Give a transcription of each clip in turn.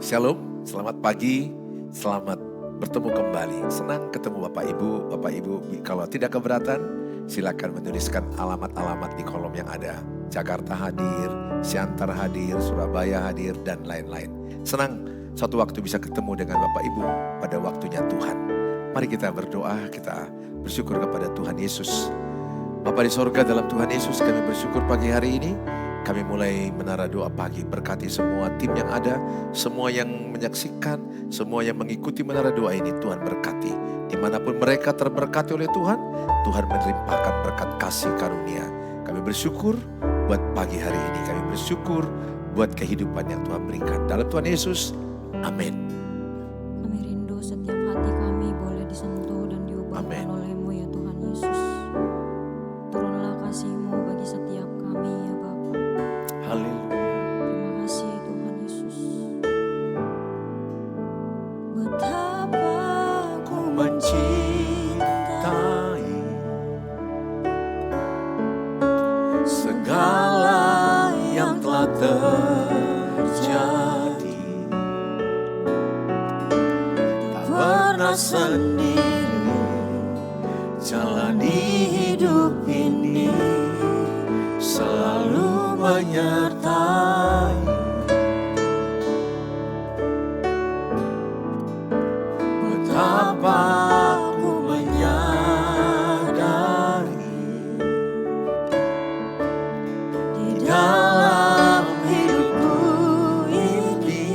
Shalom, selamat pagi, selamat bertemu kembali. Senang ketemu Bapak Ibu, kalau tidak keberatan silakan menuliskan alamat-alamat di kolom yang ada. Jakarta hadir, Siantar hadir, Surabaya hadir, dan lain-lain. Senang suatu waktu bisa ketemu dengan Bapak Ibu pada waktunya Tuhan. Mari kita berdoa, kita bersyukur kepada Tuhan Yesus. Bapa di sorga, dalam Tuhan Yesus kami bersyukur pagi hari ini. Kami mulai menara doa pagi, berkati semua tim yang ada, semua yang menyaksikan, semua yang mengikuti menara doa ini, Tuhan berkati. Dimanapun mereka terberkati oleh Tuhan, Tuhan melimpahkan berkat kasih karunia. Kami bersyukur buat pagi hari ini, kami bersyukur buat kehidupan yang Tuhan berikan. Dalam Tuhan Yesus, amin. Kami rindu setiap hati kami boleh disentuh dan diubahkan oleh-Mu ya Tuhan Yesus. Turunlah kasih-Mu bagi setiap kami ya Bapa. Haleluya. Terima kasih Tuhan Yesus. Betapa ku mencintai segala yang telah terjadi. Tak pernah sendiri jalani hidup ini, selalu menyertai. Betapa aku menyadari di dalam hidupku ini,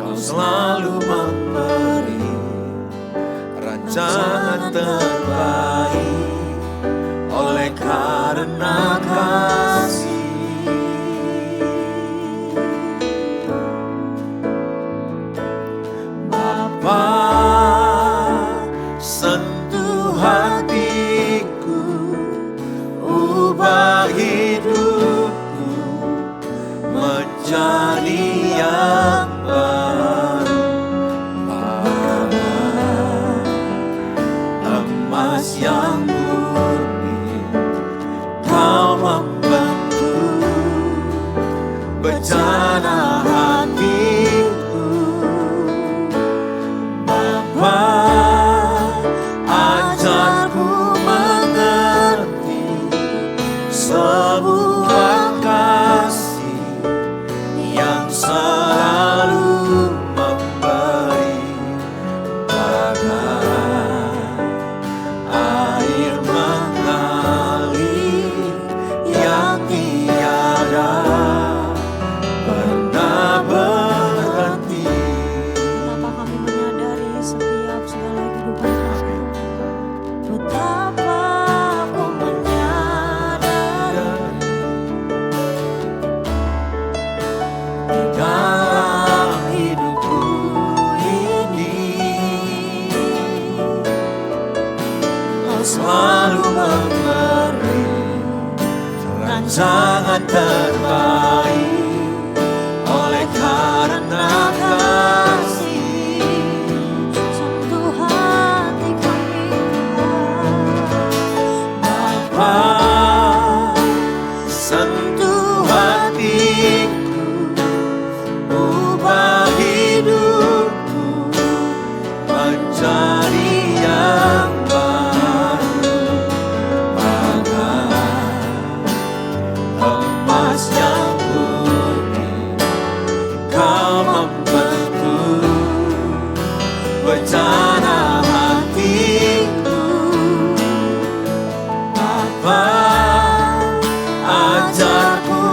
Kau selalu memberi rancangan terbaik. Oleh karena kasih, Bapa, sentuh hatiku, ubah hidupku menjadi yang baru. Bagaikan emas yang Kau membentuk bejana hatiku. Bapa, ajarku mengerti sebuah kasih yang selalu memberi. Bagai air mengalir yang tiada pernah berhenti. Betapa kami menyadari setiap segala kehidupan kami. Betapa aku menyadari Di dalam hidupku ini, Kau selalu memberi rancangan terbaik. Oleh karena kasih, sentuh hati kami Bapa, sentuh hatiku, ubah hidupku menjadi yang baru. Bagai emas yang murni, Kau membentuk bejana hatiku. Bapa, ajarku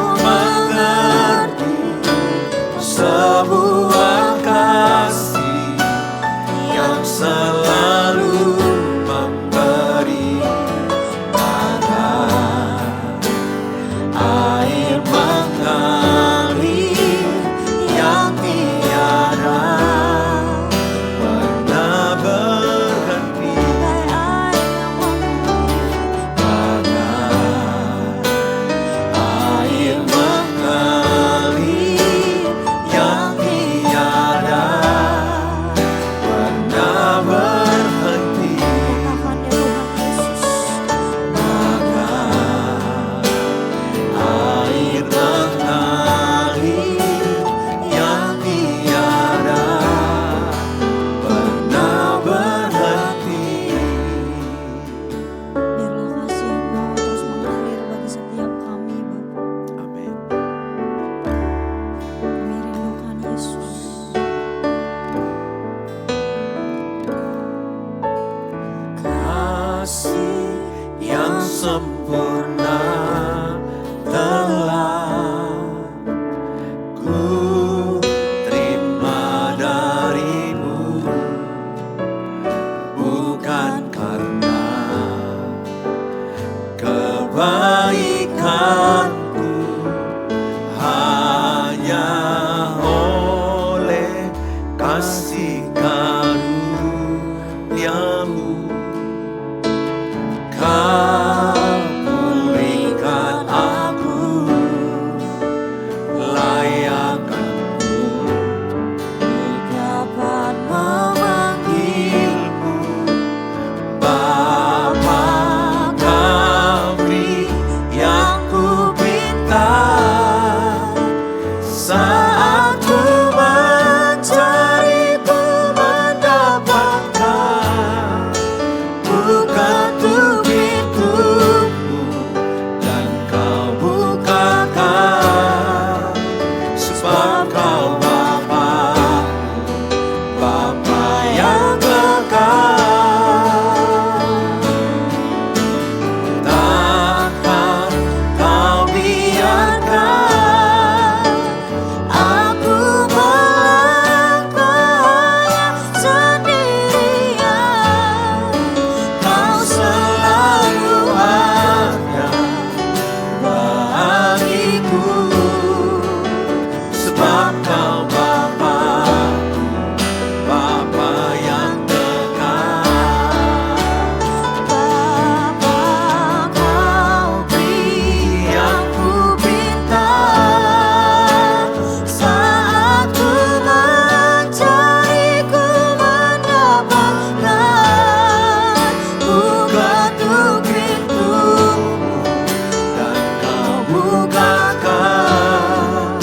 kekal,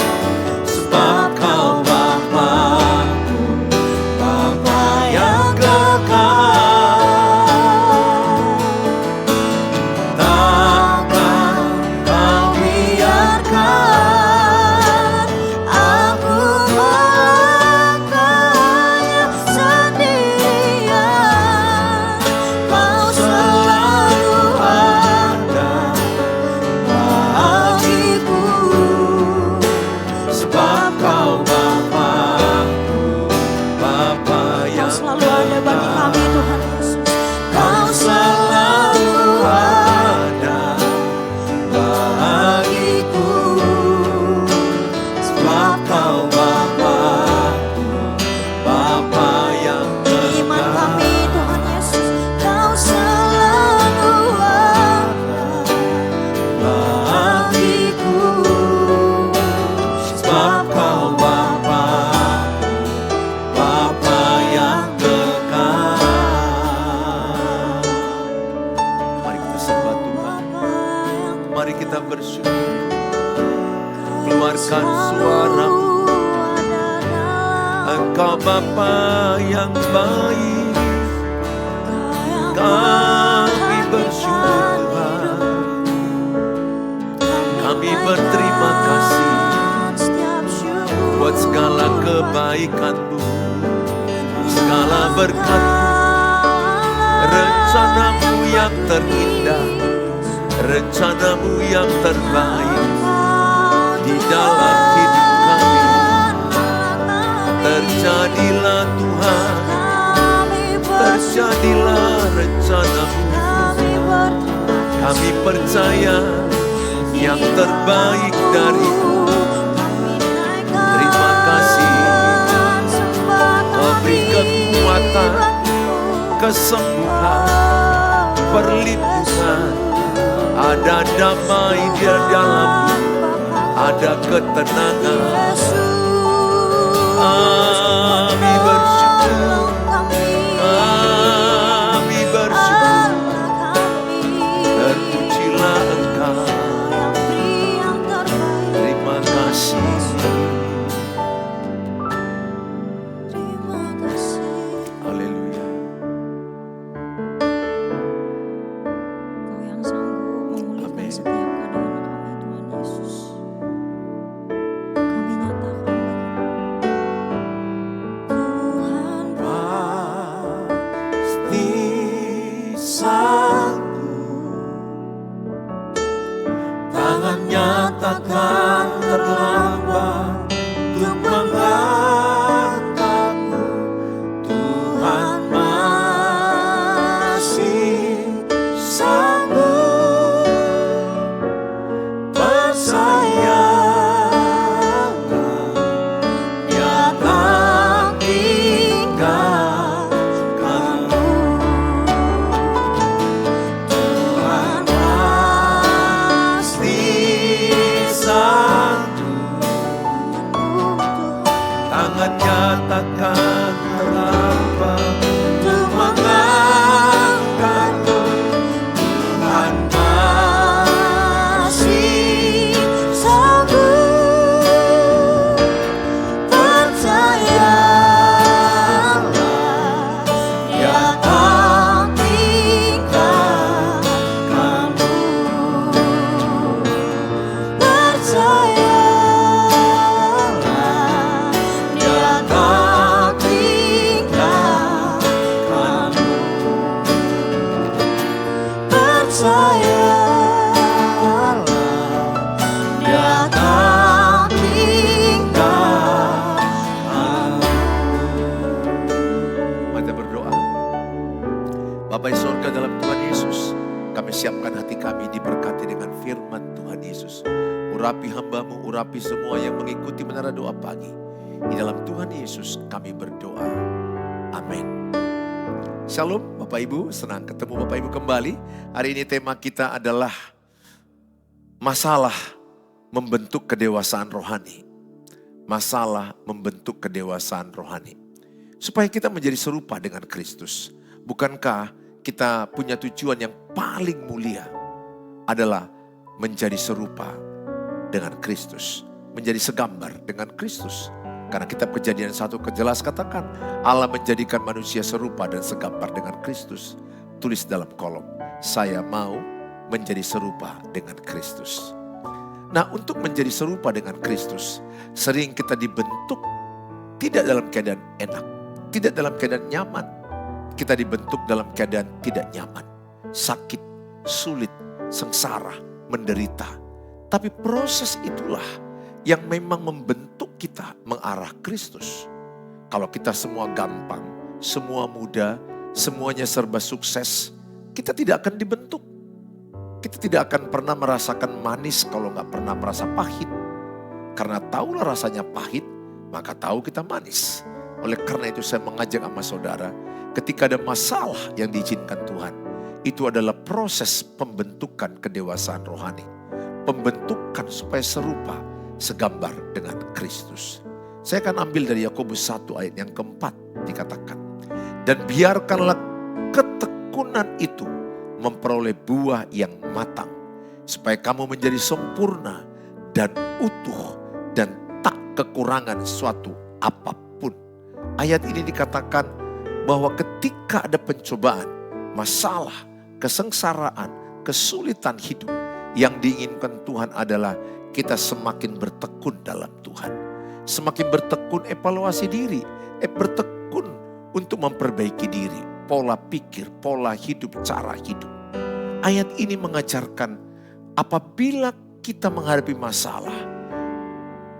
sebab Kau Bapa-Ku, Bapa yang kekal. Takkan Kau biarkan aku melangkahnya sendirian. Kau selalu ada bagiku, sebab Kau Bapa-Ku, Bapa Kau yang selalu ada bagi kami Tuhan Yesus. Kau selalu ada bagiku, sebab Kau Bapa-Ku, Bapa yang Iman kekal. kami Tuhan Yesus, Kau selalu ada Bagiku, sebab Kau Bapa-Ku, Bapa yang kekal. Mari kita sembah Tuhan, mari kita bersyukur. Keluarkan suaramu, Engkau Bapa yang baik. Kami bersyukur Tuhan, kami berterima kasih buat segala kebaikan-Mu, segala berkat-Mu, rencana-Mu yang terindah, rencana-Mu yang terbaik di dalam hidup kami. Terjadilah Tuhan, terjadilah rencana-Mu. Kami percaya yang terbaik dari-Mu. Terima kasih, Kau beri kekuatan, kesembuhan, perlindungan. Ada damai di dalam-Mu, ada ketenangan. Kami bersyukur, kami bersyukur. Terpujilah Engkau, terima kasih. Haleluya. Kau yang sanggup memulihkan Amin. setiap keadaan kami Tuhan Yesus. Kami nyatakan Tuhan Pasti sanggup, tangannya takkan terlambat untuk mengangkatmu. Tuhan masih sanggup, percayalah, Dia tak tinggalkanmu. Tuhan pasti sanggup, tangannya takkan terlambat untuk mengangkatmu. Tuhan masih sanggup, percayalah, Dia tak tinggalkanmu. Percayalah, Dia tak tinggalkanmu. Percayalah, Dia tak tinggalkanmu. Mari kita berdoa. Bapa di surga, dalam Tuhan Yesus, kami siapkan hati kami diberkati dengan firman Tuhan Yesus. Urapi hamba-Mu, urapi semua yang mengikuti menara doa pagi. Di dalam Tuhan Yesus kami berdoa. Amin. Shalom Bapak Ibu, senang ketemu Bapak Ibu kembali. Hari ini tema kita adalah masalah membentuk kedewasaan rohani. Masalah membentuk kedewasaan rohani. Supaya kita menjadi serupa dengan Kristus. Bukankah kita punya tujuan yang paling mulia adalah menjadi serupa dengan Kristus. Menjadi segambar dengan Kristus. Karena kitab Kejadian 1 jelas katakan, Allah menjadikan manusia serupa dan segambar dengan Kristus. Tulis dalam kolom, saya mau menjadi serupa dengan Kristus. Nah, untuk menjadi serupa dengan Kristus, sering kita dibentuk tidak dalam keadaan enak, tidak dalam keadaan nyaman. Kita dibentuk dalam keadaan tidak nyaman, sakit, sulit, sengsara, menderita. Tapi proses itulah yang memang membentuk kita mengarah Kristus. Kalau kita semua gampang, semua mudah, semuanya serba sukses, kita tidak akan dibentuk. Kita tidak akan pernah merasakan manis kalau nggak pernah merasa pahit. Karena tahulah rasanya pahit, maka tahu kita manis. Oleh karena itu saya mengajak sama saudara, ketika ada masalah yang diizinkan Tuhan, itu adalah proses pembentukan kedewasaan rohani. Pembentukan supaya serupa, segambar dengan Kristus. Saya akan ambil dari Yakobus 1 ayat yang keempat dikatakan. Dan biarkanlah ketekunan itu memperoleh buah yang matang. Supaya kamu menjadi sempurna dan utuh dan tak kekurangan suatu apapun. Ayat ini dikatakan bahwa ketika ada pencobaan, masalah, kesengsaraan, kesulitan hidup, yang diinginkan Tuhan adalah kita semakin bertekun dalam Tuhan. Semakin bertekun evaluasi diri, bertekun untuk memperbaiki diri. Pola pikir, pola hidup, cara hidup. Ayat ini mengajarkan apabila kita menghadapi masalah,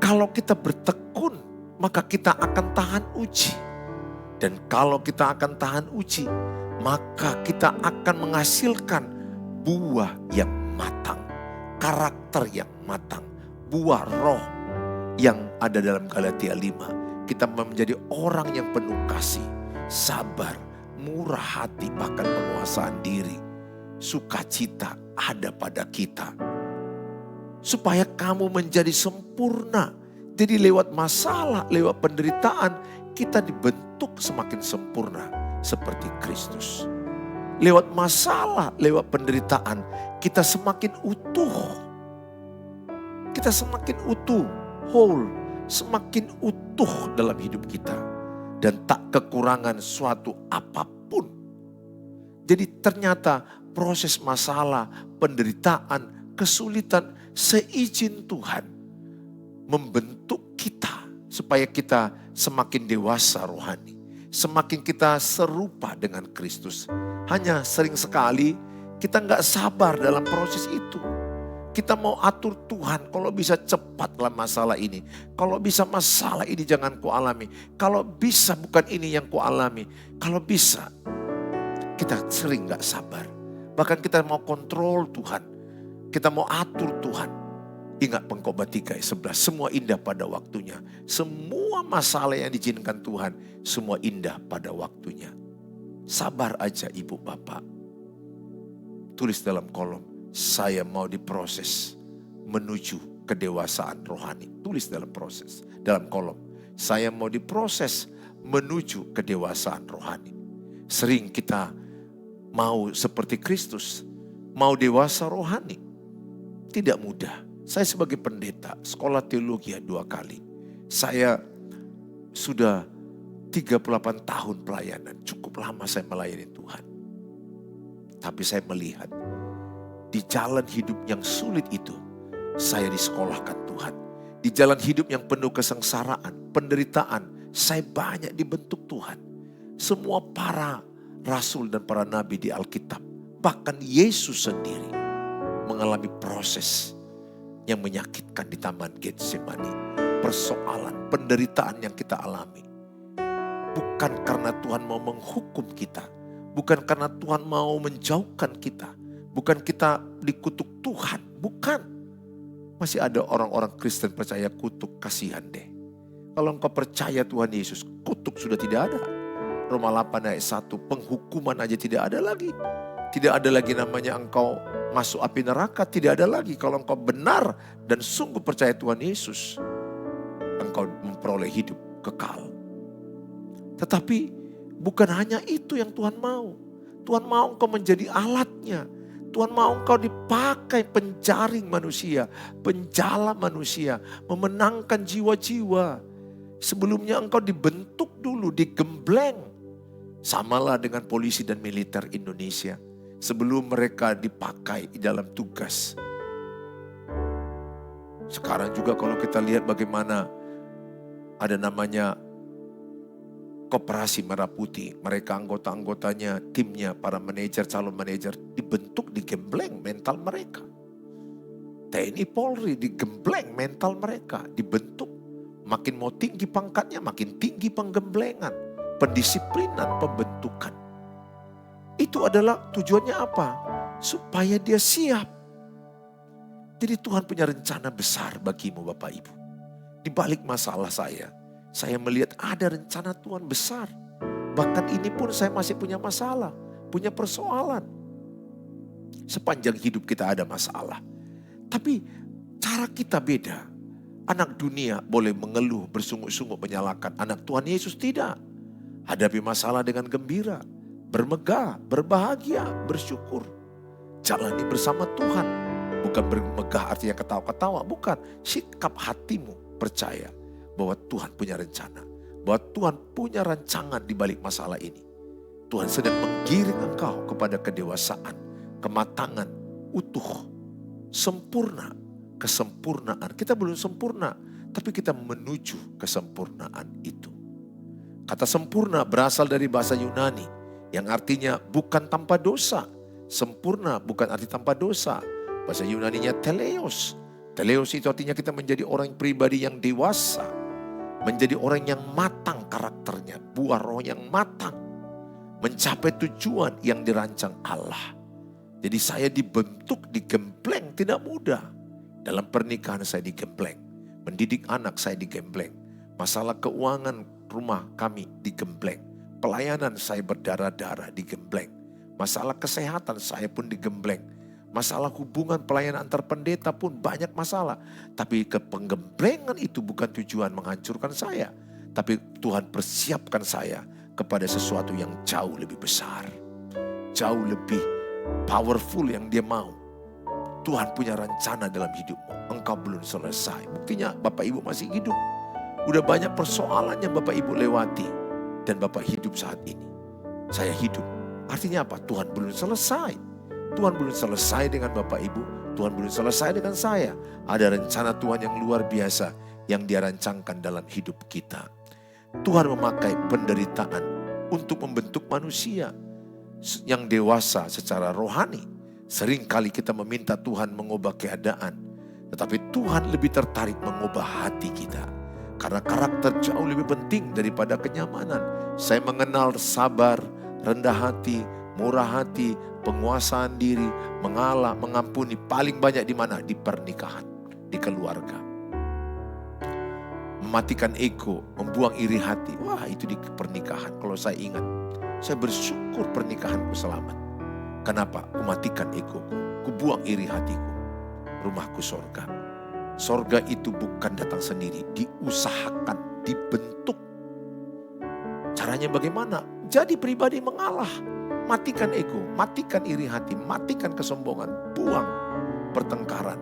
kalau kita bertekun, maka kita akan tahan uji. Dan kalau kita akan tahan uji, maka kita akan menghasilkan buah yang matang, karakter yang matang, buah roh yang ada dalam Galatia 5. Kita menjadi orang yang penuh kasih, sabar, murah hati, bahkan penguasaan diri. Sukacita ada pada kita. Supaya kamu menjadi sempurna. Jadi lewat masalah, lewat penderitaan, kita dibentuk semakin sempurna seperti Kristus. Lewat masalah, lewat penderitaan, kita semakin utuh. Kita semakin utuh, whole, semakin utuh dalam hidup kita. Dan tak kekurangan suatu apapun. Jadi ternyata proses masalah, penderitaan, kesulitan, seizin Tuhan membentuk kita supaya kita semakin dewasa rohani. Semakin kita serupa dengan Kristus. Hanya sering sekali kita nggak sabar dalam proses itu. Kita mau atur Tuhan, kalau bisa cepatlah masalah ini. Kalau bisa masalah ini jangan ku alami. Kalau bisa bukan ini yang ku alami. Kalau bisa, kita sering gak sabar. Bahkan kita mau kontrol Tuhan. Kita mau atur Tuhan. Ingat Pengkhotbah 3 ayat 11, semua indah pada waktunya. Semua masalah yang diizinkan Tuhan, semua indah pada waktunya. Sabar aja ibu bapak. Tulis dalam kolom. Saya mau diproses menuju kedewasaan rohani. Tulis dalam proses, dalam kolom. Saya mau diproses menuju kedewasaan rohani. Sering kita mau seperti Kristus, mau dewasa rohani. Tidak mudah. Saya sebagai pendeta, sekolah teologi 2 kali. Saya sudah 38 tahun pelayanan. Cukup lama saya melayani Tuhan. Tapi saya melihat di jalan hidup yang sulit itu, saya disekolahkan Tuhan. Di jalan hidup yang penuh kesengsaraan, penderitaan, saya banyak dibentuk Tuhan. Semua para rasul dan para nabi di Alkitab, bahkan Yesus sendiri mengalami proses yang menyakitkan di Taman Getsemani. Persoalan, penderitaan yang kita alami. Bukan karena Tuhan mau menghukum kita. Bukan karena Tuhan mau menjauhkan kita. Bukan kita dikutuk Tuhan, bukan. Masih ada orang-orang Kristen percaya kutuk, kasihan deh. Kalau engkau percaya Tuhan Yesus, kutuk sudah tidak ada. Roma 8 ayat 1, penghukuman aja tidak ada lagi. Tidak ada lagi namanya engkau masuk api neraka, tidak ada lagi. Kalau engkau benar dan sungguh percaya Tuhan Yesus, engkau memperoleh hidup kekal. Tetapi bukan hanya itu yang Tuhan mau. Tuhan mau engkau menjadi alatnya. Tuhan mau engkau dipakai penjaring manusia, penjala manusia, memenangkan jiwa-jiwa. Sebelumnya engkau dibentuk dulu, digembleng. Samalah dengan polisi dan militer Indonesia. Sebelum mereka dipakai dalam tugas. Sekarang juga kalau kita lihat bagaimana ada namanya Koperasi Merah Putih, mereka anggota-anggotanya, timnya, para manajer, calon manajer, dibentuk, digembleng mental mereka. TNI Polri digembleng mental mereka, dibentuk. Makin mau tinggi pangkatnya, makin tinggi penggemblengan, pendisiplinan, pembentukan. Itu adalah tujuannya apa? Supaya dia siap. Jadi Tuhan punya rencana besar bagimu Bapak Ibu. Di balik masalah saya melihat ada rencana Tuhan besar. Bahkan ini pun saya masih punya masalah, punya persoalan. Sepanjang hidup kita ada masalah. Tapi cara kita beda. Anak dunia boleh mengeluh, bersungut-sungut, menyalahkan. Anak Tuhan Yesus tidak. Hadapi masalah dengan gembira, bermegah, berbahagia, bersyukur. Jalani bersama Tuhan. Bukan bermegah artinya ketawa-ketawa, bukan. Sikap hatimu percaya bahwa Tuhan punya rencana. Bahwa Tuhan punya rancangan di balik masalah ini. Tuhan sedang menggiring engkau kepada kedewasaan, kematangan, utuh, sempurna, kesempurnaan. Kita belum sempurna, tapi kita menuju kesempurnaan itu. Kata sempurna berasal dari bahasa Yunani yang artinya bukan tanpa dosa. Sempurna bukan arti tanpa dosa. Bahasa Yunaninya teleos. Teleos itu artinya kita menjadi orang pribadi yang dewasa. Menjadi orang yang matang karakternya. Buah roh yang matang. Mencapai tujuan yang dirancang Allah. Jadi saya dibentuk, digembleng tidak mudah. Dalam pernikahan saya digembleng. Mendidik anak saya digembleng. Masalah keuangan rumah kami digembleng. Pelayanan saya berdarah-darah digembleng. Masalah kesehatan saya pun digembleng. Masalah hubungan pelayanan antar pendeta pun banyak masalah. Tapi penggemblengan itu bukan tujuan menghancurkan saya. Tapi Tuhan persiapkan saya kepada sesuatu yang jauh lebih besar. Jauh lebih powerful yang dia mau. Tuhan punya rencana dalam hidupmu. Engkau belum selesai. Buktinya Bapak Ibu masih hidup. Udah banyak persoalan yang Bapak Ibu lewati. Dan Bapak hidup saat ini. Saya hidup. Artinya apa? Tuhan belum selesai. Tuhan belum selesai dengan Bapak Ibu. Tuhan belum selesai dengan saya. Ada rencana Tuhan yang luar biasa yang dia rancangkan dalam hidup kita. Tuhan memakai penderitaan untuk membentuk manusia yang dewasa secara rohani. Seringkali kita meminta Tuhan mengubah keadaan. Tetapi Tuhan lebih tertarik mengubah hati kita. Karena karakter jauh lebih penting daripada kenyamanan. Saya mengenal sabar, rendah hati, murah hati, penguasaan diri, mengalah, mengampuni. Paling banyak di mana? Di pernikahan, di keluarga. Mematikan ego, membuang iri hati. Wah, itu di pernikahan. Kalau saya ingat, saya bersyukur pernikahanku selamat. Kenapa? Kumatikan egoku, kubuang iri hatiku. Rumahku sorga. Sorga itu bukan datang sendiri, diusahakan, dibentuk. Caranya bagaimana? Jadi pribadi mengalah. Matikan ego, matikan iri hati, matikan kesombongan, buang pertengkaran.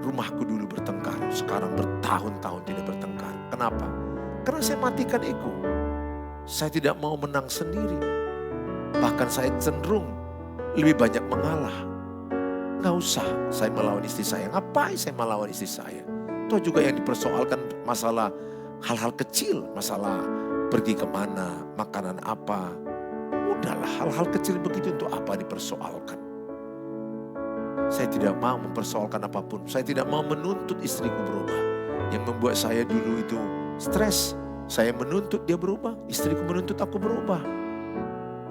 Rumahku dulu bertengkar, sekarang bertahun-tahun tidak bertengkar. Kenapa? Karena saya matikan ego. Saya tidak mau menang sendiri. Bahkan saya cenderung lebih banyak mengalah. Gak usah saya melawan istri saya. Ngapain saya melawan istri saya? Itu juga yang dipersoalkan masalah hal-hal kecil. Masalah pergi kemana, makanan apa. Udahlah, hal-hal kecil begitu untuk apa dipersoalkan. Saya tidak mau mempersoalkan apapun. Saya tidak mau menuntut istriku berubah. Yang membuat saya dulu itu stres. Saya menuntut dia berubah, istriku menuntut aku berubah.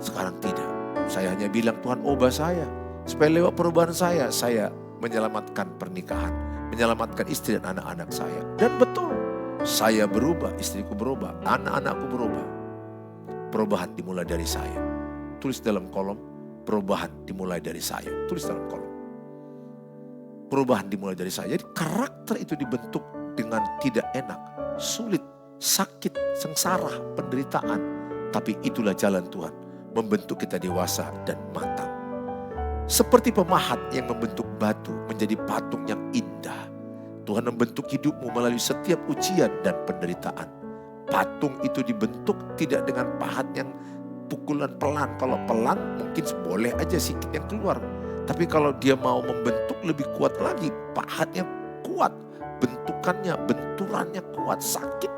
Sekarang tidak. Saya hanya bilang Tuhan ubah saya. Supaya lewat perubahan saya menyelamatkan pernikahan. Menyelamatkan istri dan anak-anak saya. Dan betul, saya berubah, istriku berubah, anak-anakku berubah. Perubahan dimulai dari saya. Tulis dalam kolom, perubahan dimulai dari saya. Tulis dalam kolom. Perubahan dimulai dari saya. Jadi karakter itu dibentuk dengan tidak enak, sulit, sakit, sengsara, penderitaan. Tapi itulah jalan Tuhan. Membentuk kita dewasa dan matang. Seperti pemahat yang membentuk batu menjadi patung yang indah. Tuhan membentuk hidupmu melalui setiap ujian dan penderitaan. Patung itu dibentuk tidak dengan pahat yang pukulan pelan. Kalau pelan mungkin boleh aja sedikit yang keluar. Tapi kalau dia mau membentuk lebih kuat lagi, pahatnya kuat, bentukannya, benturannya kuat, sakit.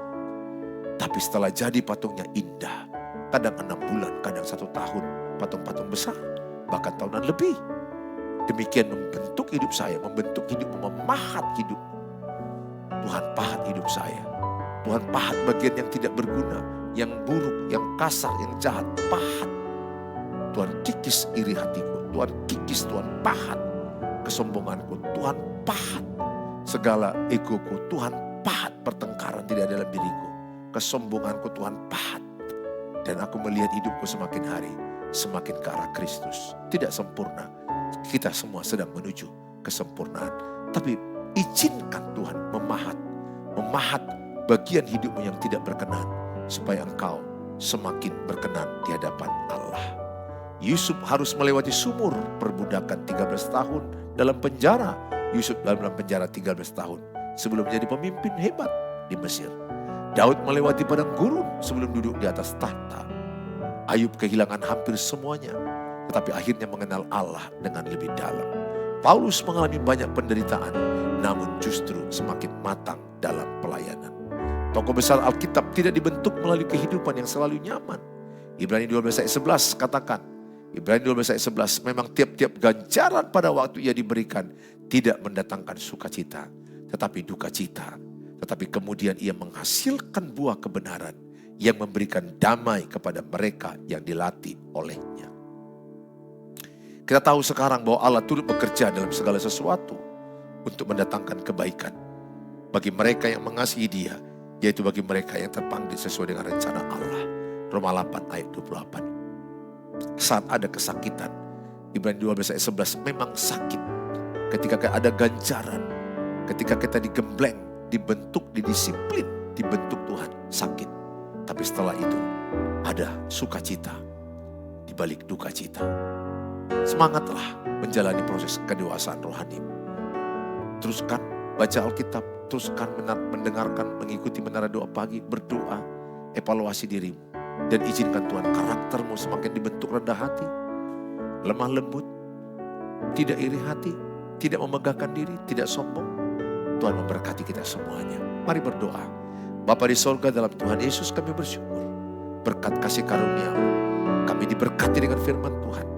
Tapi setelah jadi patungnya indah, kadang 6 bulan, kadang 1 tahun, patung-patung besar, bahkan tahunan lebih. Demikian membentuk hidup saya, membentuk hidup, memahat hidup. Tuhan pahat hidup saya. Tuhan pahat bagian yang tidak berguna, yang buruk, yang kasar, yang jahat, pahat. Tuhan kikis iri hatiku, Tuhan kikis, Tuhan pahat kesombonganku, Tuhan pahat segala egoku, Tuhan pahat pertengkaran tidak dalam diriku. Kesombonganku Tuhan pahat. Dan aku melihat hidupku semakin hari, semakin ke arah Kristus. Tidak sempurna, kita semua sedang menuju kesempurnaan. Tapi izinkan Tuhan memahat bagian hidupmu yang tidak berkenan, supaya engkau semakin berkenan di hadapan Allah. Yusuf harus melewati sumur perbudakan 13 tahun dalam penjara. Yusuf dalam penjara 13 tahun sebelum menjadi pemimpin hebat di Mesir. Daud melewati padang gurun sebelum duduk di atas tahta. Ayub kehilangan hampir semuanya, tetapi akhirnya mengenal Allah dengan lebih dalam. Paulus mengalami banyak penderitaan, namun justru semakin matang dalam pelayanan. Tokoh besar Alkitab tidak dibentuk melalui kehidupan yang selalu nyaman. Ibrani 12 ayat 11 katakan, Ibrani 12 ayat 11, memang tiap-tiap ganjaran pada waktu ia diberikan tidak mendatangkan sukacita, tetapi duka cita. Tetapi kemudian ia menghasilkan buah kebenaran yang memberikan damai kepada mereka yang dilatih olehnya. Kita tahu sekarang bahwa Allah turut bekerja dalam segala sesuatu untuk mendatangkan kebaikan bagi mereka yang mengasihi Dia, yaitu bagi mereka yang terpanggil sesuai dengan rencana Allah. Roma 8 ayat 28. Saat ada kesakitan, Ibrani 12 ayat 11, memang sakit. Ketika ada ganjaran, ketika kita digembleng, dibentuk, didisiplin, dibentuk Tuhan, sakit. Tapi setelah itu ada sukacita di balik duka cita. Semangatlah menjalani proses kedewasaan rohani. Teruskan baca Alkitab, teruskan mendengarkan, mengikuti menara doa pagi, berdoa, evaluasi dirimu. Dan izinkan Tuhan karaktermu semakin dibentuk rendah hati, lemah lembut, tidak iri hati, tidak memegahkan diri, tidak sombong. Tuhan memberkati kita semuanya. Mari berdoa. Bapa di sorga, dalam Tuhan Yesus kami bersyukur. Berkat kasih karunia-Mu, kami diberkati dengan firman Tuhan.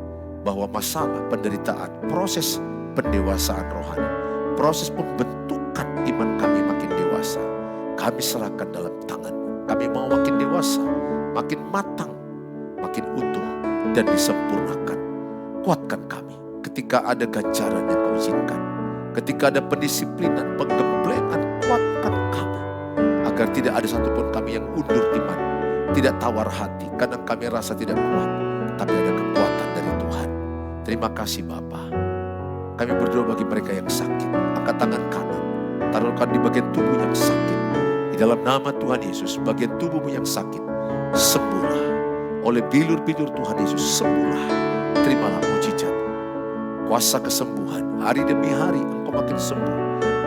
Bahwa masalah, penderitaan, proses pendewasaan rohani, proses pembentukan iman kami makin dewasa, kami serahkan dalam tangan-Mu. Kami mau makin dewasa, makin matang, makin utuh, dan disempurnakan. Kuatkan kami ketika ada ganjaran yang Kau izinkan. Ketika ada pendisiplinan, penggemblengan, kuatkan kami. Agar tidak ada satupun kami yang undur iman, tidak tawar hati. Kadang kami rasa tidak kuat, tapi ada kekuatan dari Tuhan. Terima kasih Bapa. Kami berdoa bagi mereka yang sakit. Angkat tangan kanan, taruhkan di bagian tubuh yang sakit. Di dalam nama Tuhan Yesus, bagian tubuhmu yang sakit, sembuhlah. Oleh bilur-bilur Tuhan Yesus, sembuhlah. Terimalah mujizat, kuasa kesembuhan. Hari demi hari engkau makin sembuh.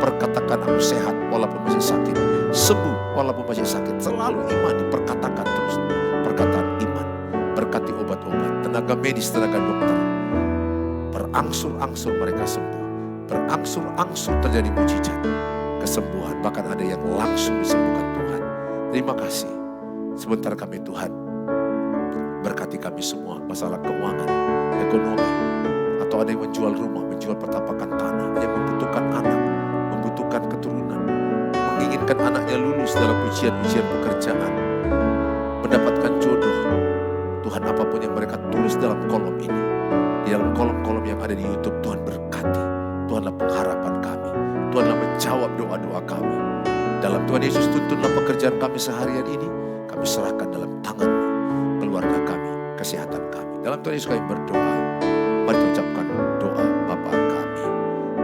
Perkatakan aku sehat walaupun masih sakit. Sembuh walaupun masih sakit. Selalu imani, perkatakan terus. Perkataan iman. Berkati obat-obat, tenaga medis, tenaga dokter. Berangsur-angsur mereka sembuh. Berangsur-angsur terjadi mujizat. Kesembuhan, bahkan ada yang langsung disembuhkan Tuhan. Terima kasih. Sebentar kami Tuhan, berkati kami semua masalah keuangan, ekonomi, atau ada yang menjual rumah, menjual pertapakan tanah, yang membutuhkan anak, membutuhkan keturunan, menginginkan anaknya lulus dalam ujian-ujian pekerjaan, mendapatkan jodoh. Tuhan, apapun yang mereka tulis dalam kolom ini, di dalam kolom-kolom yang ada di YouTube, Tuhan berkati. Tuhanlah pengharapan kami. Tuhanlah menjawab doa-doa kami. Dalam Tuhan Yesus, tuntunlah pekerjaan kami seharian ini. Kami serahkan dalam tangan-Mu, keluarga kami, kesehatan kami. Dalam Tuhan Yesus kami berdoa. Mari ucapkan doa Bapa kami.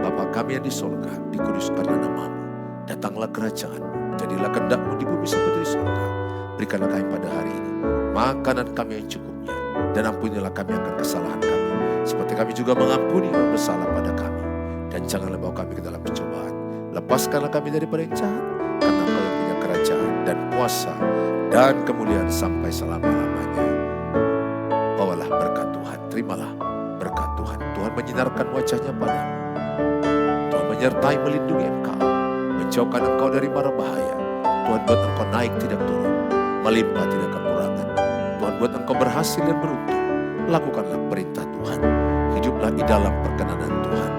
Bapa kami yang di sorga, dikuduskanlah nama-Mu. Datanglah kerajaan-Mu, jadilah kehendak-Mu di bumi seperti di sorga. Berikanlah kami pada hari ini makanan kami yang cukupnya. Dan ampunilah kami akan kesalahan kami, seperti kami juga mengampuni orang bersalah pada kami. Dan janganlah bawa kami ke dalam pencobaan. Lepaskanlah kami daripada yang jahat, karena Engkau yang punya kerajaan dan kuasa dan kemuliaan sampai selama-lamanya. Bawalah berkat Tuhan, terimalah berkat Tuhan. Tuhan menyinarkan wajahnya padamu. Tuhan menyertai melindungi engkau, menjauhkan engkau dari mara bahaya. Tuhan buat engkau naik tidak turun, melimpah tidak kekurangan. Tuhan buat engkau berhasil dan beruntung. Lakukanlah perintah Tuhan, hiduplah di dalam perkenanan Tuhan.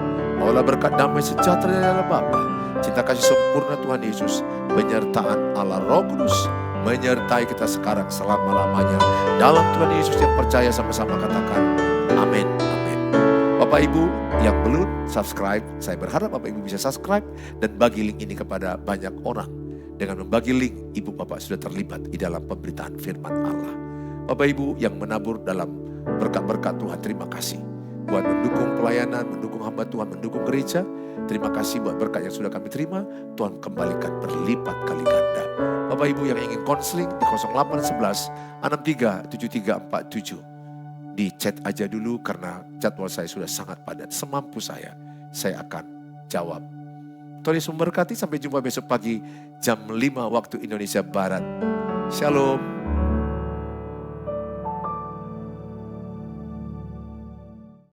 Bawalah berkat damai sejahtera dari Allah Bapa, cinta kasih sempurna Tuhan Yesus, penyertaan Allah Roh Kudus menyertai kita sekarang selama-lamanya. Dalam Tuhan Yesus yang percaya sama-sama katakan amin, amin. Bapak Ibu yang belum subscribe, saya berharap Bapak Ibu bisa subscribe dan bagi link ini kepada banyak orang. Dengan membagi link, Ibu Bapak sudah terlibat di dalam pemberitaan firman Allah. Bapak Ibu yang menabur dalam berkat-berkat Tuhan, terima kasih. Buat mendukung pelayanan, mendukung hamba Tuhan, mendukung gereja. Terima kasih buat berkat yang sudah kami terima. Tuhan kembalikan berlipat kali ganda. Bapak Ibu yang ingin konseling di 0811 63 7347. Di chat aja dulu karena jadwal saya sudah sangat padat. Semampu saya akan jawab. Tuhan Yesus memberkati, sampai jumpa besok pagi jam 5 waktu Indonesia Barat. Shalom.